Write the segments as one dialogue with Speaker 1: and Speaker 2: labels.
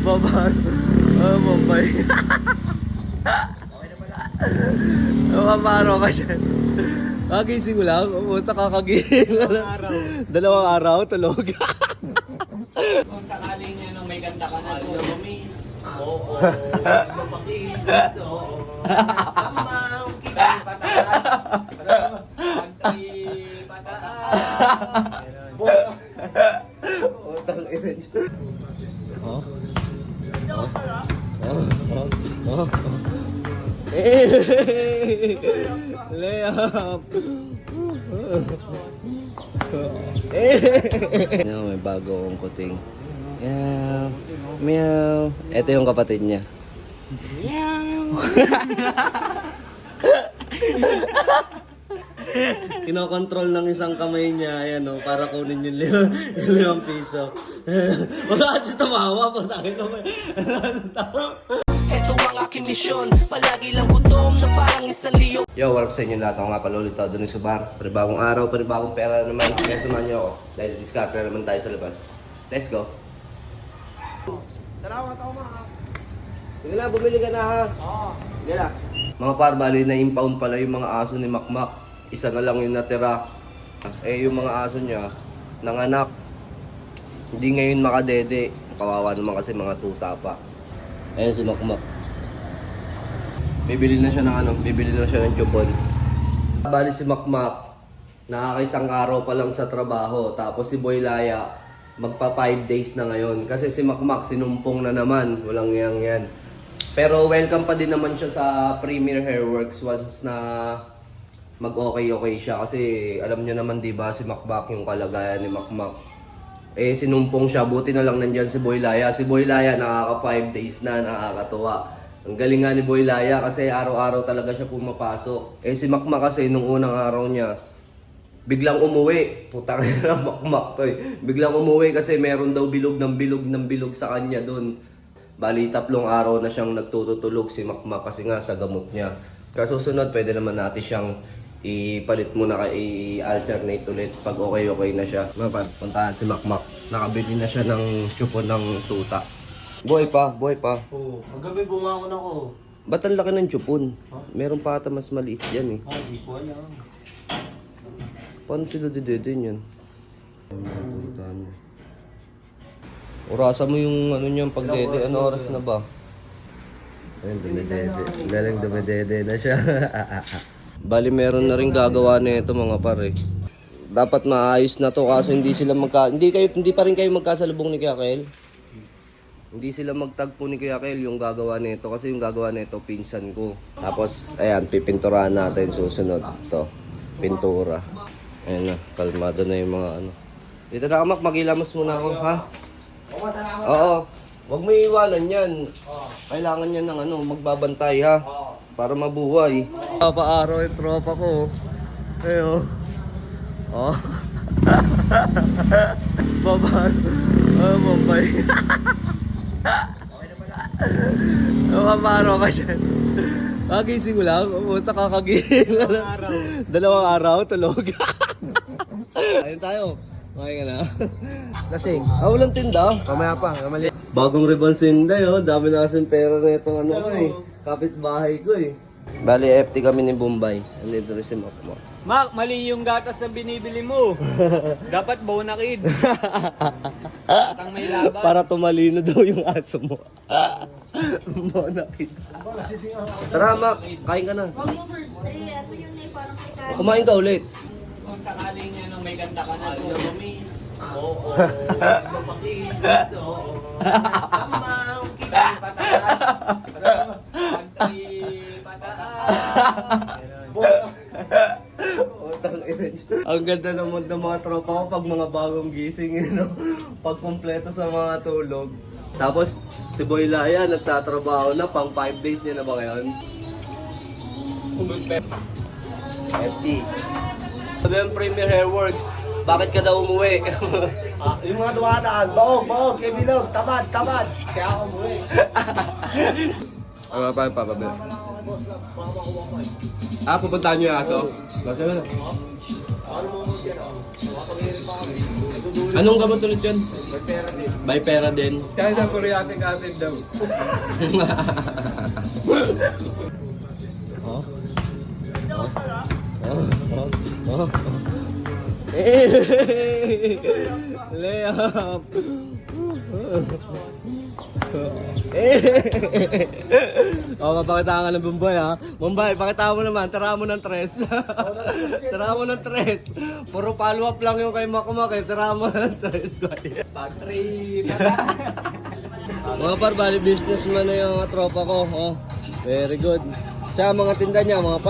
Speaker 1: Baba. Bombay. Mamaro ka siya. Kagising mo lang? Pumunta kakagising. Dalawang araw, tulog.
Speaker 2: Kung sakaling may ganda ka na lumis. Oo. Lupakis. Oo. Samaw. Kitay pataas. Pagtay pataas.
Speaker 1: Utang ina siya. Oh. Layup. May bago akong kuting. Meow. Meow. Ito yung kapatid niya. Meow. Kinokontrol ng isang kamay niya, ayan o, para kunin yung 5 piso. Wala kasi tumawa, pagtakin ko.
Speaker 3: Ito ang aking misyon, palagi lang gutom na parang isang liyo.
Speaker 1: Yo, what up sa inyo lahat? Ako nga pala ulit ako doon sa bar. Panibagong araw, panibagong pera naman. Kaya samahan niyo ako. Dahil discard naman tayo sa labas. Let's go.
Speaker 2: Salamat ako mga.
Speaker 1: Sige na, bumili ka na ha.
Speaker 2: Oo.
Speaker 1: Sige na. Mga par, bali na impound pala yung mga aso ni Makmak. Isa na lang yung natira. Yung mga aso niya, nanganak. Hindi ngayon makadede. Kawawa naman kasi mga tuta pa. Ayan si Makmak. Bibili na siya ng chupon. Bali si Makmak, nakakaisang araw pa lang sa trabaho. Tapos si Boy Laya, magpa 5 days na ngayon. Kasi si Makmak sinumpong na naman. Walang yan. Pero welcome pa din naman siya sa Premier Hairworks once na mag-okay siya. Kasi alam niyo naman diba si Makmak yung kalagayan ni Makmak. Sinumpong siya. Buti na lang nandyan si Boy Laya. Si Boy Laya nakaka 5 days na, nakakatuwa. Ang galing nga ni Boy Laya kasi araw-araw talaga siya pumapasok. Si Makmak kasi nung unang araw niya, biglang umuwi. Putang ina Makmak to eh. Biglang umuwi kasi meron daw bilog sa kanya doon. Bali 3 araw na siyang nagtutulog si Makmak kasi nga sa gamot niya. Kasusunod pwede naman natin siyang ipalit muna i-alternate ulit pag okay na siya. Puntahan si Makmak. Nakabili na siya ng chupon ng tuta. Buhay pa.
Speaker 2: Oo. Magabi bumangon ako.
Speaker 1: Ba't ang laki ng chupon? Meron pa ata mas maliit yan eh.
Speaker 2: Hindi ko alam.
Speaker 1: Paano sila didedin yan? Orasa mo yung ano niyang pagdede. Ano oras na ba? Ayun, dumedede. Galing dumedede na siya. Bali meron na rin gagawa nito mga pare. Dapat maayos na to kaso hindi pa rin kayo magkasalubong ni Kuya Kel. Hindi sila magtagpo ni Kuya Kel yung gagawa nito kasi yung gagawa nito pinsan ko. Tapos ayan, pipinturahan natin susunod to. Pintura. Ayan na, kalmado na yung mga ano. Dito na Kamak, magilamos muna ako, ha? Oo. Huwag mo iiwanan yan. Kailangan yan ng ano, magbabantay, ha? Para mabuhay. Papaaraw yung tropa ko. Ayo. Oh. Baba. Bombay. Mamaro ka siya. Kagising mo lang? Pumunta kakagising. Dalawang araw, tulog. Ayun tayo. Okay ka na?
Speaker 2: Lasing.
Speaker 1: Walang tinda.
Speaker 2: Mamaya pa. Mamali.
Speaker 1: Bagong rebansinda yun. Dami na kasing pera na itong ano ko eh. Kapitbahay ko eh. Bali, FT kami ni Bombay. Andito rin si Makmak.
Speaker 2: Mak, mali yung gatas na binibili mo. Dapat bonakid. Atang may laban.
Speaker 1: Para tumalino daw yung aso mo. Bonakid. Tara Mak, kain ka na.
Speaker 4: Huwag mo first say, ito yun eh, parang kay
Speaker 1: Kumain ka ulit.
Speaker 2: Kung sakaling may ganda ka na lumis. Oo. Lupakis. Oo. Samaw. Kitay pataas. Pagtay pataas.
Speaker 1: Ang ganda naman ng mga tropa ko pag mga bagong gising, pag kumpleto sa mga tulog. Tapos si Boy Laya nagtatrabaho na, pang 5 days niya na ba ngayon? FT. Sabi ang Premier Hairworks, bakit ka daw umuwi?
Speaker 2: Yung mga dumadaan, baog, kay Bilog, tamad. Kaya ako umuwi.
Speaker 1: Ano pa papabil? Ah, pupuntahan nyo yung aso? Bakit na? Anong gamot ulit yun? Bipera din.
Speaker 2: Dahil sa Koreatic acid daw.
Speaker 1: Oh? Oh? Eh! Layup! Oh, mapakita ka ng Bombay ha. Bombay, pakita mo naman. Tara mo ng tres. Tara mo ng tres. Puro follow up lang yung kay Makmak eh. Tara mo ng tres.
Speaker 2: Bag trip.
Speaker 1: Mga par, bali businessman na yung tropa ko. Oh, very good. Siya, mga tinda niya, mga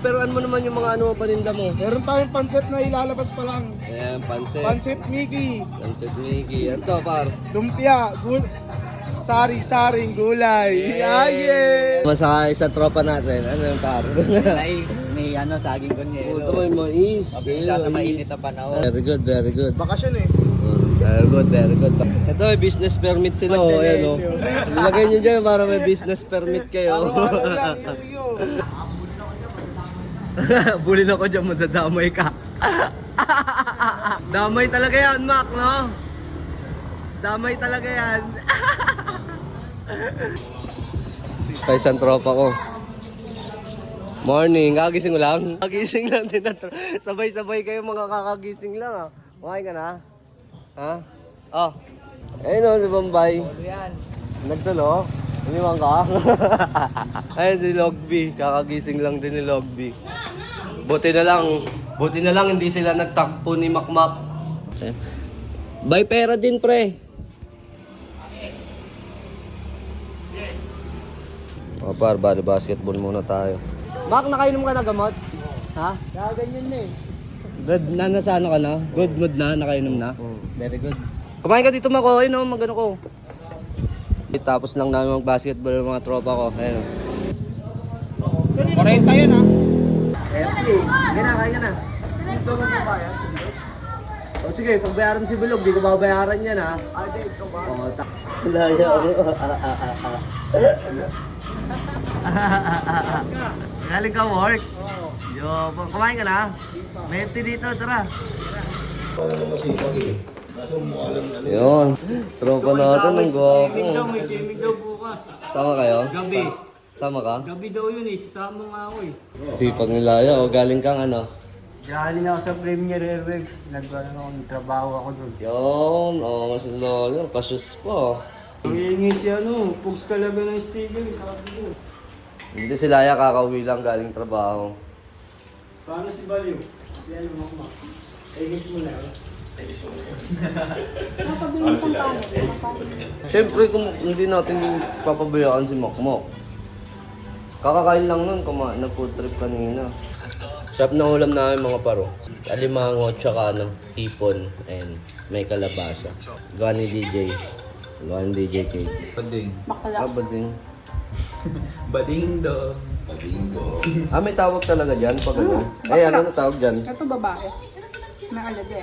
Speaker 1: pero mo naman yung mga ano paninda mo.
Speaker 5: Meron tayong pansit na ilalabas pa lang.
Speaker 1: Ayan, pansit.
Speaker 5: Pansit Mickey,
Speaker 1: Pansit Mickey. Ano to, par?
Speaker 5: lumpia, sari-saring gulay. Yeah.
Speaker 1: Masakay sa tropa natin. Ano yung par?
Speaker 2: May ano, saging kunyero.
Speaker 1: Ito may mais.
Speaker 2: Mabisa sa mainit na panahon.
Speaker 1: Very good, very good.
Speaker 5: Bakasyon eh.
Speaker 1: Very good, very good. Ito may business permit sila. Oh, ayan oh. Ilagay nyo dyan para may business permit kayo.
Speaker 5: Ano lang, iyo.
Speaker 1: Bulin ako dyan, madadamay ka. Damay talaga yan, Mac, no? Damay talaga yan. Kaya isang tropa ko. Morning, kagising mo lang? Kagising lang din. Sabay-sabay kayo mga kakagising lang. Kumain ka na? Ha? Oh. Ayun o, si Bombay. Nagsalo? Iniwan ka? Ayun si Logby. Kakagising lang din ni Logby. Buti na lang hindi sila nagtakpo ni Makmak. Bay pera din, pre. O par, bali basketball muna tayo. Mak, nakainom ka na gamot? Ha?
Speaker 5: Ganyan na eh.
Speaker 1: Good na, nasa ano ka na? Good mood na, nakainom na? Very good. Kumain ka dito, Mak, okay no? Magano ko. Tapos lang namin mag-basketball ng mga tropa ko. Ayun.
Speaker 5: 40 yun ha.
Speaker 1: Sige na, kain ka na.
Speaker 5: Gusto mo ba bayan?
Speaker 1: O sige, pagbayaran mo si Bilog, di ko babayaran yan ha.
Speaker 5: Ay, ikaw ba?
Speaker 1: Oo, Laya ako. Galing ka work? Yo, kumain ka na? May empty dito, tara. Yun, tropa natin, ang gwapo.
Speaker 2: May swimming daw bukas.
Speaker 1: Sama kayo?
Speaker 2: Gabi.
Speaker 1: Sama ka?
Speaker 2: Gabi daw yun eh, sasama nga ako eh.
Speaker 1: Sipag ni Laya, o galing kang ano?
Speaker 5: Galing ako sa Premier Airways. Nagtrabaho ako doon.
Speaker 1: Yun, oo, si Laya, kasyos pa.
Speaker 2: Ang iingay si ano, pugs talaga ng sticker, sabi ko.
Speaker 1: Hindi si Laya kakauwi lang galing trabaho.
Speaker 2: Paano si Baliw? Si ano Makmak? Egis mo na.
Speaker 1: Siyempre, kung hindi natin papabayaan si Makmak. Kakakain lang nun, nag-food trip kanina. Sarap ng ulam namin mga paro. Alimango, tsaka ano, hipon, and may kalabasa. Gawa ni DJ. Gawa ni DJ Kate.
Speaker 2: Bading.
Speaker 1: Ah, bading.
Speaker 2: Bading do.
Speaker 1: Ah, may tawag talaga dyan pag ano. Eh, ano na tawag dyan?
Speaker 6: Ito babae. May alade.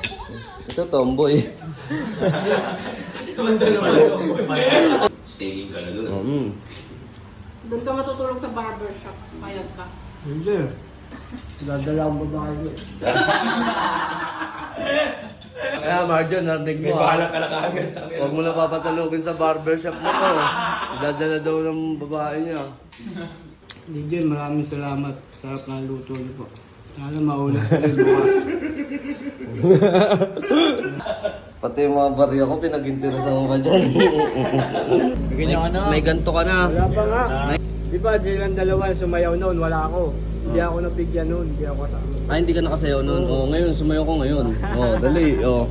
Speaker 1: Ito tomboy.
Speaker 7: Staying ka na doon.
Speaker 6: Doon ka matutulog sa barbershop. Mayag ka.
Speaker 5: Hindi. Dadala ang babae mo.
Speaker 1: Kaya Marjon, narinig mo.
Speaker 7: May bahala ka na kagad.
Speaker 1: Huwag mo na papatalugin sa barbershop mo ko. Dadala daw ng babae niya.
Speaker 5: DJ, maraming salamat. Sarap na luto niyo po. Sana maulit ulit bukas.
Speaker 1: Pati yung mga barya ko, pinag-interesa mo pa dyan. May ganto ka na.
Speaker 5: Wala pa nga. Di ba, silang dalawa sumayaw noon, wala ako. Hindi ako nabigyan noon, hindi ako kasama.
Speaker 1: Ah, hindi ka nakasayaw nun. Oo, ngayon, sumayaw ko ngayon. Oo, dali. Oo.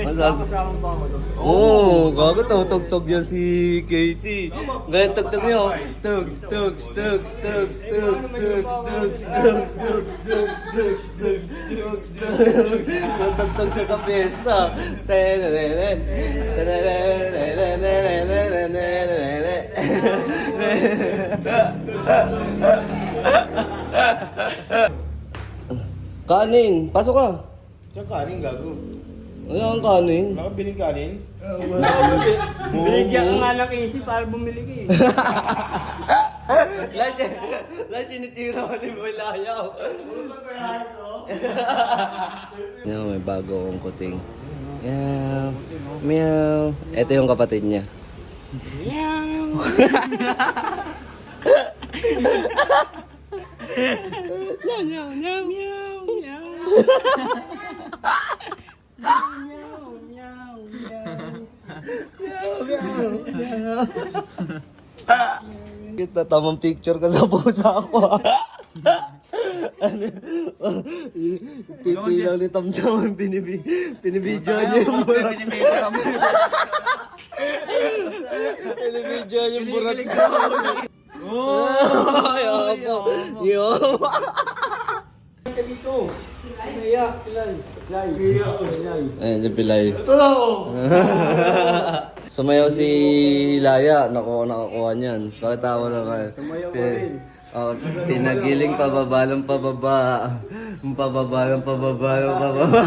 Speaker 5: Kasama pa ako doon.
Speaker 1: Oo, gago tugtog yan si Katie. Ngayon tugtog niyo. Tugs, tugs, tugs, tugs, tugs, tugs, tugs, tugs, tugs, tugs, tugs, tugs, tugs, tugs. Tugtog siya sa piyesta. Tenenenen, tenenenen. Kanin, pasok ka.
Speaker 7: Saan kanin gago?
Speaker 1: Ano ang kanin?
Speaker 7: Wala kang bining kanin?
Speaker 5: Binigyan ka nga ng easy para bumili ka eh.
Speaker 1: Lahat tinitira ko ni Malayaw. Yan, may bago akong kuting. Meow. Meow. Ito yung kapatid niya. Kita tamang picture ka sa pusa ko. Ano? Titilaw ni Tamtam pinibidyo niya yung burat. Pinibidyo niya yung burat. Oh! Yo! Ayan, yung pilay. Sumayaw si Laya. Nakakuha niyan. Pakita ko naman.
Speaker 5: Sumayaw ko rin.
Speaker 1: Oh, pinagiling pababa ng pababa. Pababa ng pababa ng pababa.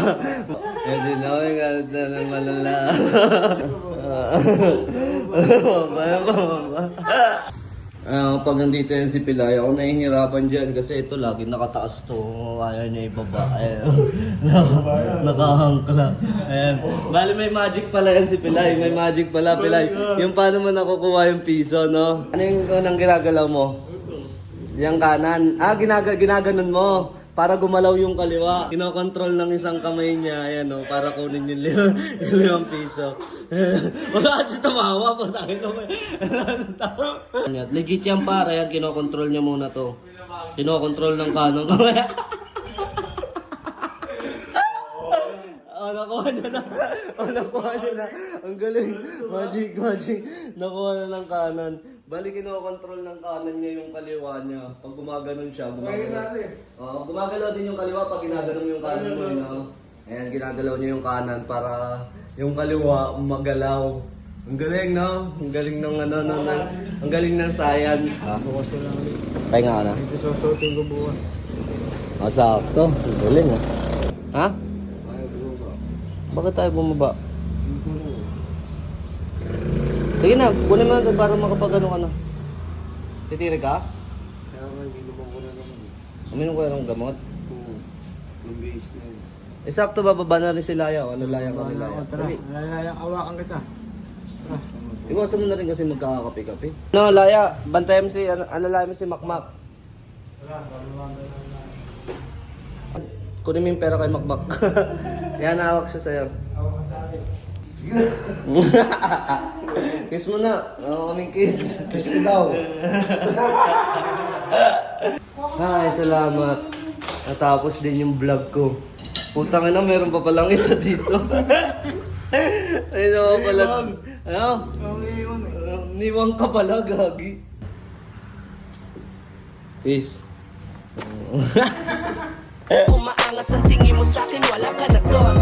Speaker 1: Eh, di na ako yung galit na ng malala. Pababa ng pababa. Pag nandito yan si Pilay, ako nahihirapan dyan kasi ito lagi nakataas to. Ayaw niya ibaba. Ayan. Nakahangkla. Ayan. Bali may magic pala yan si Pilay. May magic pala, Pilay. Yung paano mo nakukuha yung piso, no? Ano yung unang ginagalaw mo? Yung kanan. Ginaganon mo. Para gumalaw yung kaliwa. Kinokontrol ng isang kamay niya. Ayan, no? Para kunin yung limang piso. Wala kasi tumawa po. Legit yan para. Yan, kinokontrol niya muna to. Kinokontrol ng kanang kamay. Nakuha niya na. Nakuha niya na. Ang galing. Magic. Nakuha na ng kanan. Bali, kinokontrol ng kanan niya yung kaliwa niya. Pag gumaganon siya, gumagalaw. Gumagalaw din yung kaliwa pag ginaganon mo yung kanan mo, no? Ayan, ginagalaw niya yung kanan para yung kaliwa magalaw. Ang galing, no? Ang galing ng ang galing ng science.
Speaker 5: Bukas ko lang ulit.
Speaker 1: Pahinga ka na.
Speaker 5: Ito susutin ko bukas.
Speaker 1: Sakto. Ang galing, ha? Ha? Bakit tayo bumaba? Sige na, kunin mo na para makapag-ano ka na. Titirig ka?
Speaker 5: Kaya nga, ginuman ko na naman.
Speaker 1: Uminom ko ng gamot.
Speaker 5: Oo. Yung base na yun.
Speaker 1: Sakto, bababa na rin si Laya. Ano Laya ka ni Laya?
Speaker 5: Tara, awakan kita. Tara.
Speaker 1: Iwasan mo na rin kasi magkakapi-kapi. No, Laya, bantayan mo si, alalayan mo si Makmak. Kunin mo yung pera kay Makmak. Yan, hawak siya sa'yo. Kiss mo na. Oo, kaming kiss. Kiss ko daw. Ay, salamat. Natapos din yung vlog ko. Putang ina, meron pa palang isa dito. Ayun ako pala. Ano? Niwang ka pala, gagi. Peace.
Speaker 3: Umaangas ang tingin mo sa'kin, wala ka na doon.